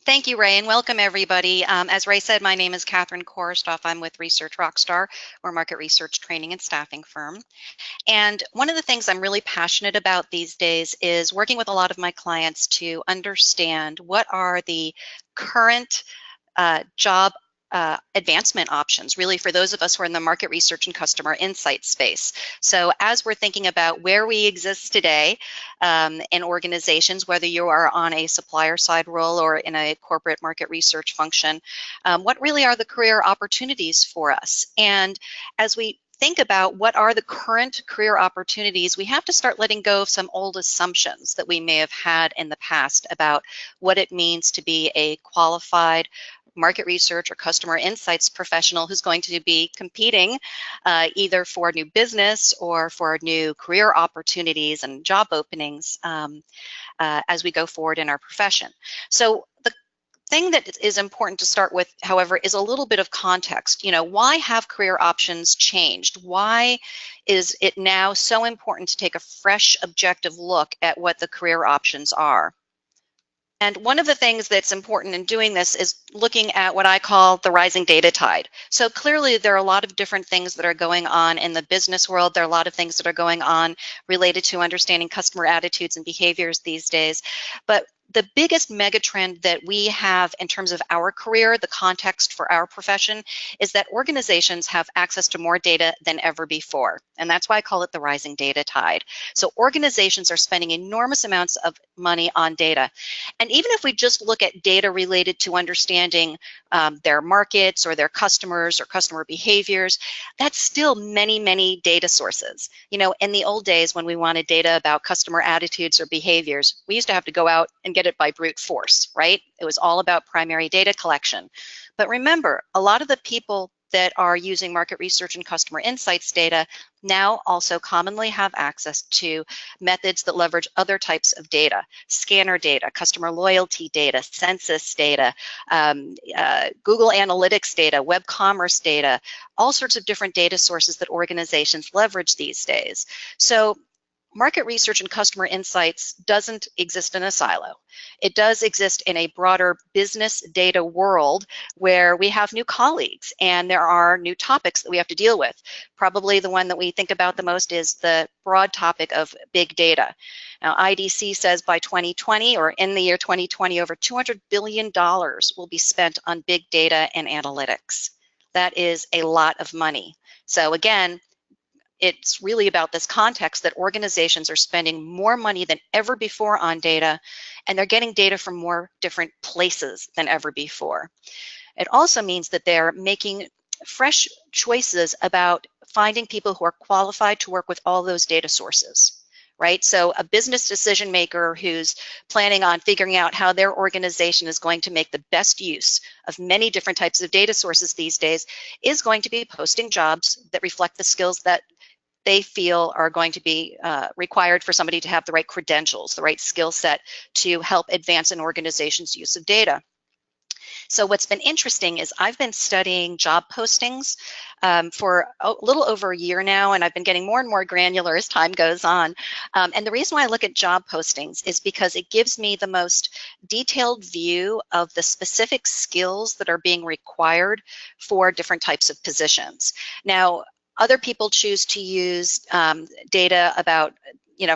Thank you, Ray, and welcome everybody. As Ray said, my name is Kathryn Korstoff. I'm with Research Rockstar. We're a market research training and staffing firm. And one of the things I'm really passionate about these days is working with a lot of my clients to understand what are the current job advancement options, really, for those of us who are in the market research and customer insight space. So as we're thinking about where we exist today in organizations, whether you are on a supplier side role or in a corporate market research function, what really are the career opportunities for us? And as we think about what are the current career opportunities, we have to start letting go of some old assumptions that we may have had in the past about what it means to be a qualified market research or customer insights professional who's going to be competing either for new business or for new career opportunities and job openings as we go forward in our profession. So the thing that is important to start with, however, is a little bit of context. You know, why have career options changed? Why is it now so important to take a fresh, objective look at what the career options are? And one of the things that's important in doing this is looking at what I call the rising data tide. So clearly there are a lot of different things that are going on in the business world. There are a lot of things that are going on related to understanding customer attitudes and behaviors these days. But the biggest megatrend that we have in terms of our career, the context for our profession, is that organizations have access to more data than ever before. And that's why I call it the rising data tide. So organizations are spending enormous amounts of money on data. And even if we just look at data related to understanding their markets or their customers or customer behaviors, that's still many, many data sources. You know, in the old days when we wanted data about customer attitudes or behaviors, we used to have to go out and get it by brute force, right? It was all about primary data collection. But remember, a lot of the people that are using market research and customer insights data now also commonly have access to methods that leverage other types of data: scanner data, customer loyalty data, census data, Google Analytics data, web commerce data, all sorts of different data sources that organizations leverage these days. So market research and customer insights doesn't exist in a silo. It does exist in a broader business data world where we have new colleagues and there are new topics that we have to deal with. Probably the one that we think about the most is the broad topic of big data. Now, IDC says by 2020, or in the year 2020, over $200 billion will be spent on big data and analytics. That is a lot of money. So again, it's really about this context that organizations are spending more money than ever before on data, and they're getting data from more different places than ever before. It also means that they're making fresh choices about finding people who are qualified to work with all those data sources, right? So a business decision maker who's planning on figuring out how their organization is going to make the best use of many different types of data sources these days is going to be posting jobs that reflect the skills that they feel are going to be required for somebody to have the right credentials, the right skill set to help advance an organization's use of data. So what's been interesting is I've been studying job postings for a little over a year now, and I've been getting more and more granular as time goes on. And the reason why I look at job postings is because it gives me the most detailed view of the specific skills that are being required for different types of positions. Now, other people choose to use data about,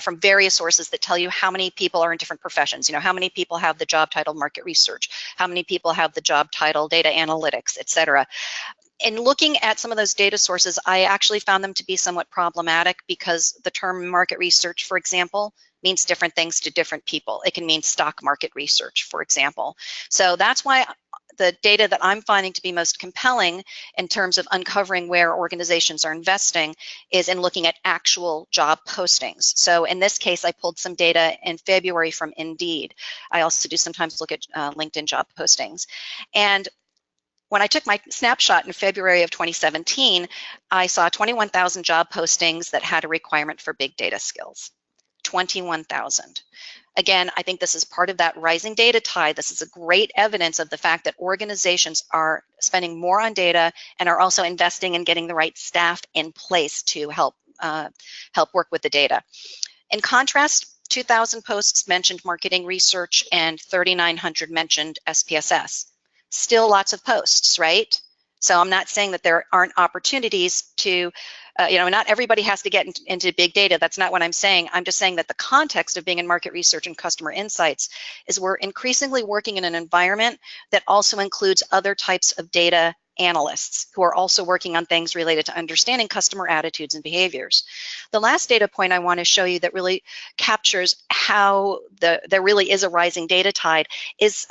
from various sources that tell you how many people are in different professions, how many people have the job title market research, how many people have the job title data analytics, et cetera. In looking at some of those data sources, I actually found them to be somewhat problematic because the term market research, for example, means different things to different people. It can mean stock market research, for example. So that's why the data that I'm finding to be most compelling in terms of uncovering where organizations are investing is in looking at actual job postings. So in this case, I pulled some data in February from Indeed. I also do sometimes look at LinkedIn job postings. And when I took my snapshot in February of 2017, I saw 21,000 job postings that had a requirement for big data skills. 21,000. Again, I think this is part of that rising data tide. This is a great evidence of the fact that organizations are spending more on data and are also investing in getting the right staff in place to help work with the data. In contrast, 2,000 posts mentioned marketing research and 3,900 mentioned SPSS. Still lots of posts, right? So I'm not saying that there aren't opportunities to, not everybody has to get into big data. That's not what I'm saying. I'm just saying that the context of being in market research and customer insights is we're increasingly working in an environment that also includes other types of data analysts who are also working on things related to understanding customer attitudes and behaviors. The last data point I want to show you that really captures how there really is a rising data tide is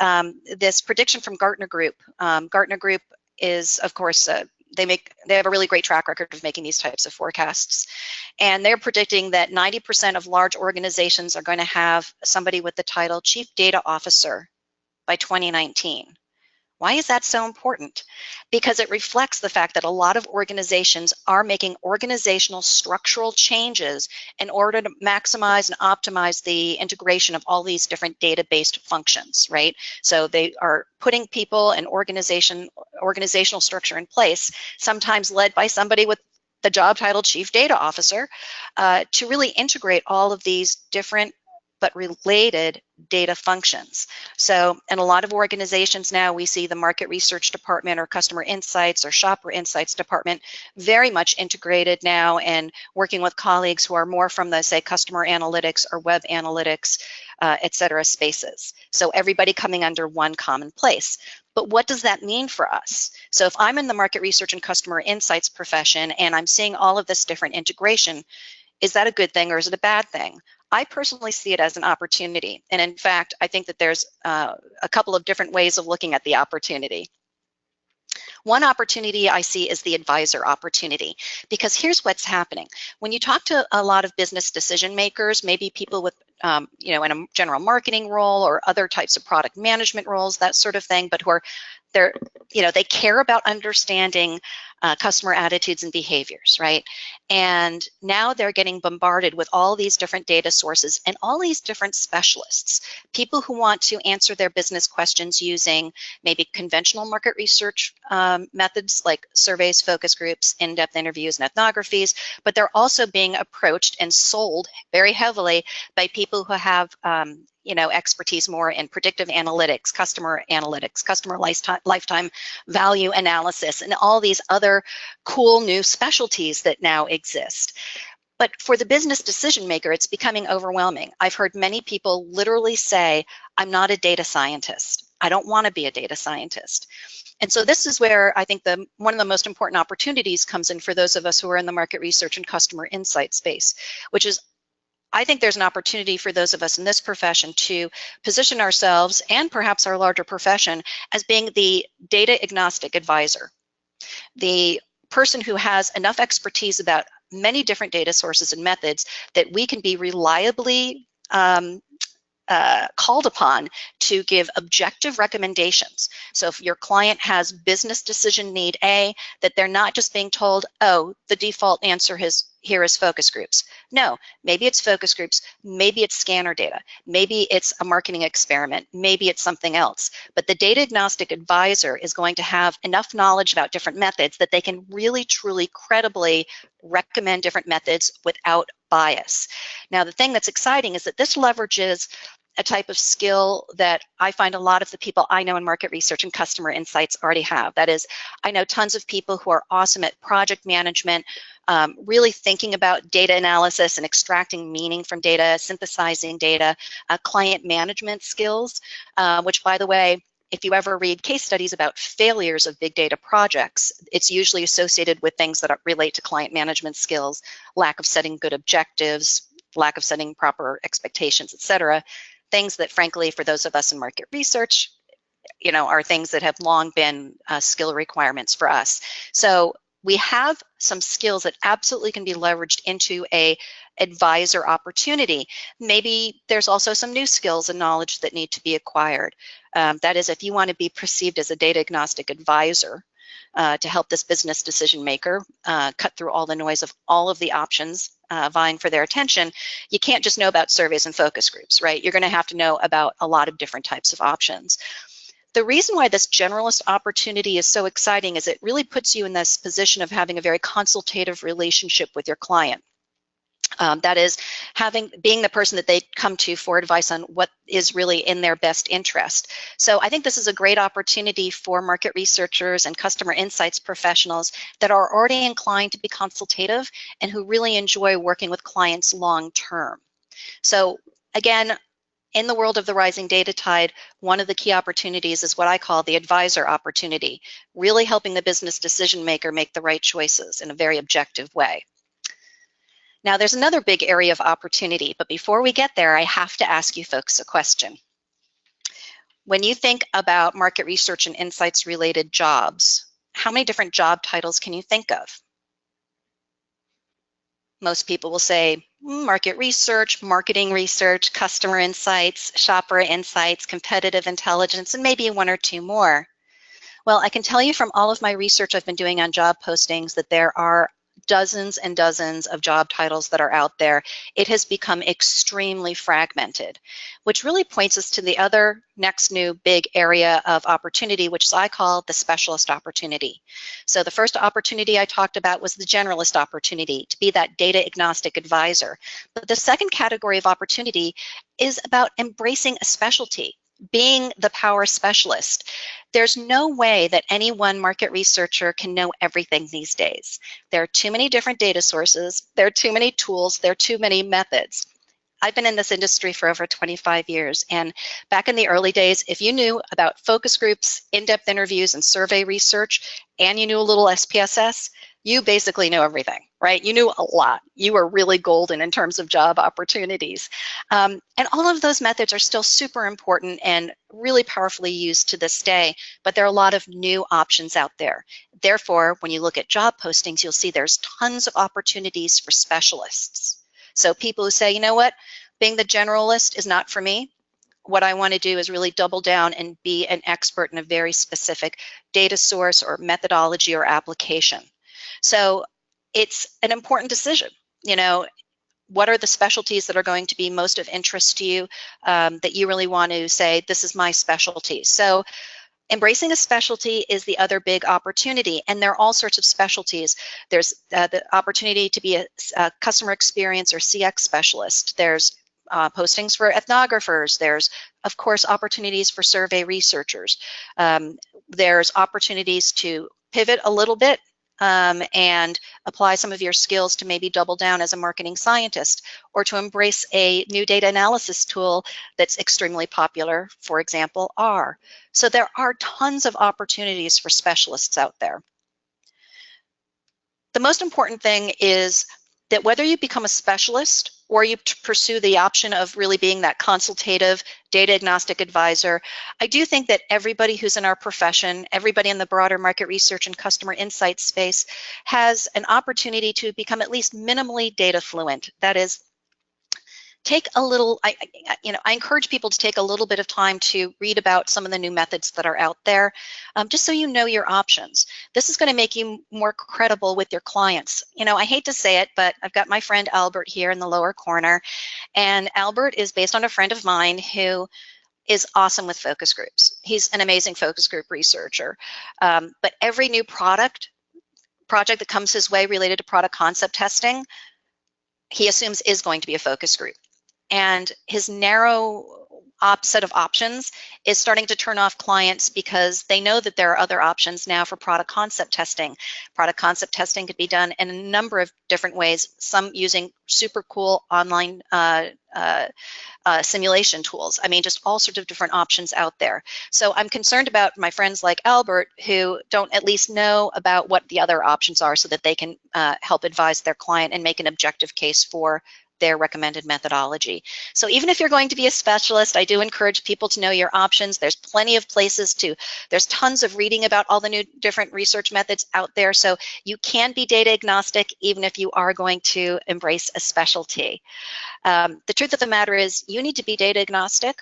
this prediction from Gartner Group. Gartner Group is, of course, they have a really great track record of making these types of forecasts. And they're predicting that 90% of large organizations are going to have somebody with the title Chief Data Officer by 2019. Why is that so important? Because it reflects the fact that a lot of organizations are making organizational structural changes in order to maximize and optimize the integration of all these different data-based functions, right? So they are putting people and organizational structure in place, sometimes led by somebody with the job title Chief Data Officer, to really integrate all of these different but related data functions. So in a lot of organizations now, we see the market research department or customer insights or shopper insights department very much integrated now and working with colleagues who are more from the, say, customer analytics or web analytics, et cetera, spaces. So everybody coming under one common place. But what does that mean for us? So if I'm in the market research and customer insights profession and I'm seeing all of this different integration, is that a good thing or is it a bad thing? I personally see it as an opportunity. And in fact, I think that there's a couple of different ways of looking at the opportunity. One opportunity I see is the advisor opportunity, because here's what's happening. When you talk to a lot of business decision makers, maybe people with, in a general marketing role or other types of product management roles, that sort of thing, but who are, they care about understanding customer attitudes and behaviors, right? And now they're getting bombarded with all these different data sources and all these different specialists, people who want to answer their business questions using maybe conventional market research methods like surveys, focus groups, in-depth interviews, and ethnographies, but they're also being approached and sold very heavily by people who have expertise more in predictive analytics, customer lifetime value analysis, and all these other cool new specialties that now exist. But for the business decision maker, it's becoming overwhelming. I've heard many people literally say, I'm not a data scientist. I don't want to be a data scientist. And so this is where I think one of the most important opportunities comes in for those of us who are in the market research and customer insight space, which is I think there's an opportunity for those of us in this profession to position ourselves and perhaps our larger profession as being the data agnostic advisor, the person who has enough expertise about many different data sources and methods that we can be reliably called upon to give objective recommendations. So if your client has business decision need A, that they're not just being told, oh, the default answer here is focus groups. No, maybe it's focus groups, maybe it's scanner data, maybe it's a marketing experiment, maybe it's something else. But the data agnostic advisor is going to have enough knowledge about different methods that they can really, truly, credibly recommend different methods without bias. Now, the thing that's exciting is that this leverages a type of skill that I find a lot of the people I know in market research and customer insights already have. That is, I know tons of people who are awesome at project management, really thinking about data analysis and extracting meaning from data, synthesizing data, client management skills, which, by the way, if you ever read case studies about failures of big data projects, it's usually associated with things that relate to client management skills, lack of setting good objectives, lack of setting proper expectations, et cetera. Things that, frankly, for those of us in market research, are things that have long been skill requirements for us. So we have some skills that absolutely can be leveraged into a advisor opportunity. Maybe there's also some new skills and knowledge that need to be acquired. That is, if you want to be perceived as a data agnostic advisor to help this business decision maker cut through all the noise of all of the options vying for their attention, you can't just know about surveys and focus groups, right? You're going to have to know about a lot of different types of options. The reason why this generalist opportunity is so exciting is it really puts you in this position of having a very consultative relationship with your client. That is, being the person that they come to for advice on what is really in their best interest. So I think this is a great opportunity for market researchers and customer insights professionals that are already inclined to be consultative and who really enjoy working with clients long term. So again, in the world of the rising data tide, one of the key opportunities is what I call the advisor opportunity, really helping the business decision maker make the right choices in a very objective way. Now, there's another big area of opportunity, but before we get there, I have to ask you folks a question. When you think about market research and insights related jobs, how many different job titles can you think of? Most people will say market research, marketing research, customer insights, shopper insights, competitive intelligence, and maybe one or two more. Well, I can tell you from all of my research I've been doing on job postings that there are dozens and dozens of job titles that are out there. It has become extremely fragmented, which really points us to the other next new big area of opportunity, which I call the specialist opportunity. So the first opportunity I talked about was the generalist opportunity, to be that data agnostic advisor. But the second category of opportunity is about embracing a specialty, being the power specialist. There's no way that any one market researcher can know everything these days. There are too many different data sources, there are too many tools, there are too many methods. I've been in this industry for over 25 years, and back in the early days, if you knew about focus groups, in-depth interviews, and survey research, and you knew a little SPSS, you basically know everything, right? You knew a lot. You were really golden in terms of job opportunities. And all of those methods are still super important and really powerfully used to this day, but there are a lot of new options out there. Therefore, when you look at job postings, you'll see there's tons of opportunities for specialists. So people who say, you know what, being the generalist is not for me. What I want to do is really double down and be an expert in a very specific data source or methodology or application. So it's an important decision. You know, what are the specialties that are going to be most of interest to you, that you really want to say, this is my specialty. So embracing a specialty is the other big opportunity, and there are all sorts of specialties. There's the opportunity to be a customer experience or CX specialist. There's postings for ethnographers. There's, of course, opportunities for survey researchers. There's opportunities to pivot a little bit and apply some of your skills to maybe double down as a marketing scientist, or to embrace a new data analysis tool that's extremely popular, for example, R. So there are tons of opportunities for specialists out there. The most important thing is that whether you become a specialist or you pursue the option of really being that consultative, data agnostic advisor, I do think that everybody who's in our profession, everybody in the broader market research and customer insights space, has an opportunity to become at least minimally data fluent. That is, take a little, I encourage people to take a little bit of time to read about some of the new methods that are out there, just so you know your options. This is going to make you more credible with your clients. You know, I hate to say it, but I've got my friend Albert here in the lower corner, and Albert is based on a friend of mine who is awesome with focus groups. He's an amazing focus group researcher, but every new project that comes his way related to product concept testing, he assumes is going to be a focus group. And his narrow set of options is starting to turn off clients because they know that there are other options now for product concept testing. Product concept testing could be done in a number of different ways, some using super cool online simulation tools. I mean, just all sorts of different options out there. So I'm concerned about my friends like Albert who don't at least know about what the other options are so that they can help advise their client and make an objective case for their recommended methodology. So even if you're going to be a specialist, I do encourage people to know your options. There's plenty of places there's tons of reading about all the new different research methods out there. So you can be data agnostic even if you are going to embrace a specialty. The truth of the matter is you need to be data agnostic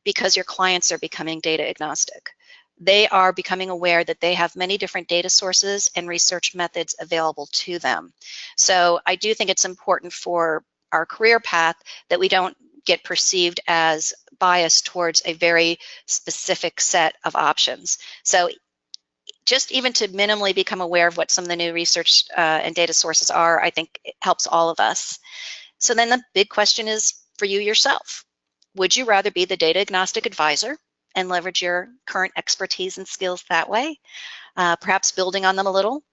because your clients are becoming data agnostic. They are becoming aware that they have many different data sources and research methods available to them. So I do think it's important for our career path that we don't get perceived as biased towards a very specific set of options. So just even to minimally become aware of what some of the new research and data sources are, I think it helps all of us. So then the big question is for you yourself. Would you rather be the data agnostic advisor and leverage your current expertise and skills that way, perhaps building on them a little?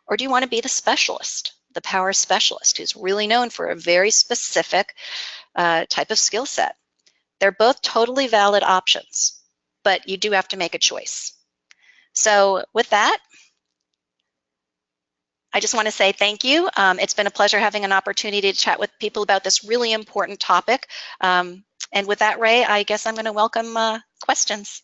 Or do you want to be the specialist, the power specialist who's really known for a very specific type of skill set? They're both totally valid options, but you do have to make a choice. So with that, I just want to say thank you. It's been a pleasure having an opportunity to chat with people about this really important topic. And with that, Ray, I guess I'm going to welcome questions.